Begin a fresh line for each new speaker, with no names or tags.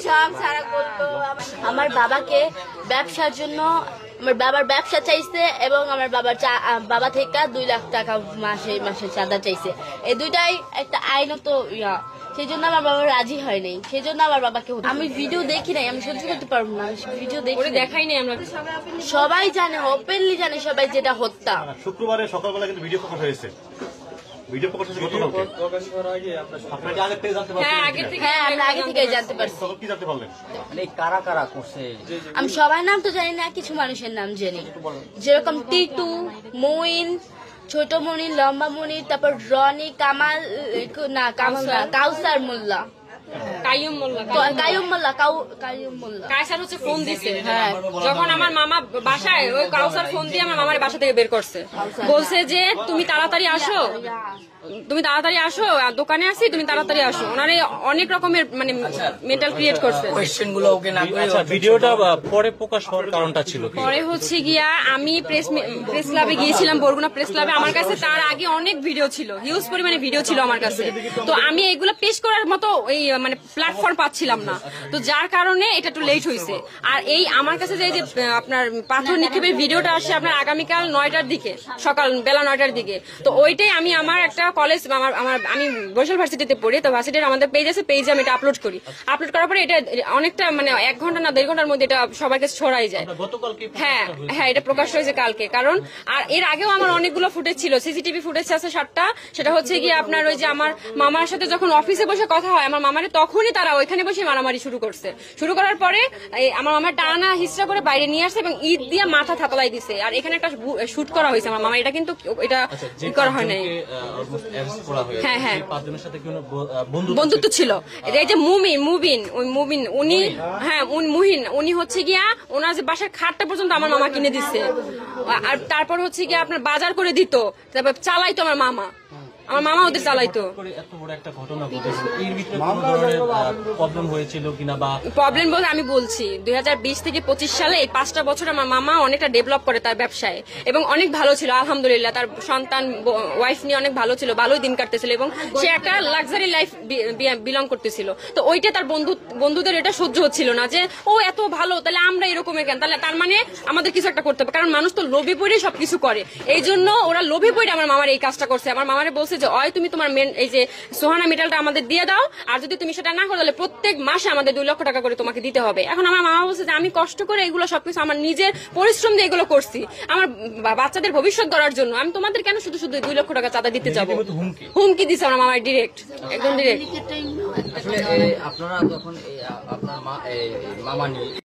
সব সারা করলো। আমার বাবাকে ব্যবসার জন্য আমার বাবার ব্যবসা চাইছে এবং আমার বাবা থেকে 2 লাখ টাকা মাসে চাঁদা চাইছে। এই দুইটাই একটা আইনত সেই জন্য আমার বাবা রাজি হয় নাই। সেই জন্য আমার বাবাকে আমি ভিডিও দেখি নাই, আমি সহ্য করতে পারবো না। ভিডিও দেখাই নাই, আমরা সবাই জানে, ওপেনলি জানে সবাই যেটা হত্যা।
শুক্রবারে সকালবেলা কিন্তু ভিডিও প্রকাশ হয়েছে। ভিডিও প্রকাশ হয়েছে প্রকাশ করার আগে আপনারা আগে থেকে জানতে পারছেন?
হ্যাঁ, আমরা আগে থেকে জানতে পারছি।
কি জানতে পারলেন?
মানে কারা কারা করছে?
আমি সবার নাম তো জানি না, কিছু মানুষের নাম জানি, যেরকম টিটু, মইন, ছোট মনি, লম্বা মনি, তারপর রনি, কামাল না কাউসার মোল্লা, কাইয়ুম মোল্লা।
কায়সার হচ্ছে ফোন দিছে। হ্যাঁ, যখন আমার মামা বাসায়, ওই কাউসার ফোন দিয়ে আমার মামার বাসা থেকে বের করছে, বলছে যে তুমি তাড়াতাড়ি আসো, দোকানে আসি, তুমি তাড়াতাড়ি আসো। ওনারে অনেক রকমের মানে মেন্টাল ক্রিয়েট করছে।
কোয়েশ্চেনগুলো ওকে না করে।
আচ্ছা, ভিডিওটা পরে প্রকাশ হওয়ার কারণটা ছিল কি?
পরে হচ্ছে গিয়া আমি প্রেস ক্লাবে গিয়েছিলাম, বরগুনা প্রেস ক্লাবে। আমার কাছে তার আগে অনেক ভিডিও ছিল, হিউজ পরিমাণে ভিডিও ছিল আমার কাছে। তো আমি এগুলো পেশ করার মতো এই মানে প্ল্যাটফর্ম পাচ্ছিলাম না, তো যার কারণে এটা একটু লেট হয়েছে। আর এই আমার কাছে যে আপনার পাথর নিক্ষেপের ভিডিওটা আসছে আপনার আগামীকাল 9টার দিকে, সকাল বেলা 9টার দিকে। তো ওইটাই আমি আমার একটা কলেজ, আমি বরিশাল ভার্সিটিতে পড়ি, তো ভার্সিটির আমাদের পেজ আছে, পেজে আমি এটা আপলোড করি। আপলোড করার পরে এটা অনেকটা মানে 1 ঘন্টা না 1.5 ঘন্টার মধ্যে এটা সবার কাছে ছড়াই যায়। হ্যাঁ, এটা প্রকাশ হয়েছে কালকে। কারণ আর এর আগেও আমার অনেকগুলো ফুটেজ ছিল, সিসিটিভি ফুটেজ আছে 7টা। সেটা হচ্ছে গিয়ে আপনার ওই যে আমার মামার সাথে যখন অফিসে বসে কথা হয় আমার মামারে, তখনই তারা ওইখানে বসে মারামারি শুরু করছে। শুরু করার পরে আমার মামার টানা হিস্ট্রা করে বাইরে নিয়ে আসছে এবং ইট দিয়ে মাথা থাতলাই দিছে। আর এখানে একটা শুট করা হয়েছে আমার মামা, এটা কিন্তু এটা করা হয় নাই। হ্যাঁ, বন্ধুত্ব ছিল। এই যে মুবিন উনি হচ্ছে গিয়া ওনার যে বাসার খাটটা পর্যন্ত আমার মামা কিনে দিচ্ছে। আর তারপর হচ্ছে গিয়া আপনার বাজার করে দিত, তারপর চালাইতো আমার মামা ওদের চালাইতো। প্রবলেম বলতে আমি বলছি 2020 থেকে 25 সালে এই 5টা বছর আমার মামা অনেকটা ডেভেলপ করে তার ব্যবসায় এবং অনেক ভালো ছিল আলহামদুলিল্লাহ। তার সন্তান ওয়াইফ নিয়ে অনেক ভালো ছিল, ভালোই দিন কাটতেছিল এবং সে একটা লাক্সারি লাইফ বিলং করতেছিল। তো ওইটা তার বন্ধুদের এটা সহ্য হচ্ছিল না যে ও এত ভালো, তাহলে আমরা এরকমের কেন, তাহলে তার মানে আমাদের কিছু একটা করতে হবে। কারণ মানুষ তো লোভে পড়ে সবকিছু করে, এই জন্য ওরা লোভে পড়ে আমার মামার এই কাজটা করছে। আমার মামারে বলছে যে হয় তুমি তোমার এই যে সোহানা মেটালটা আমাদের দিয়ে দাও, আর যদি তুমি সেটা না করো তাহলে প্রত্যেক মাসে আমাদের 2 লক্ষ টাকা করে তোমাকে দিতে হবে। এখন আমার মামা বলছে যে আমি কষ্ট করে এগুলো সবকিছু আমার নিজের পরিশ্রম দিয়ে এগুলো করছি আমার বাচ্চাদের ভবিষ্যৎ গড়ার জন্য, আমি তোমাদের কেন শুধু 2 লক্ষ টাকা চাঁদা দিতে যাবো। হুমকি দিচ্ছে আমার মামার ডিরেক্ট, একদম ডিরেক্ট।
আপনারা তখন আপনার মামা নিয়ে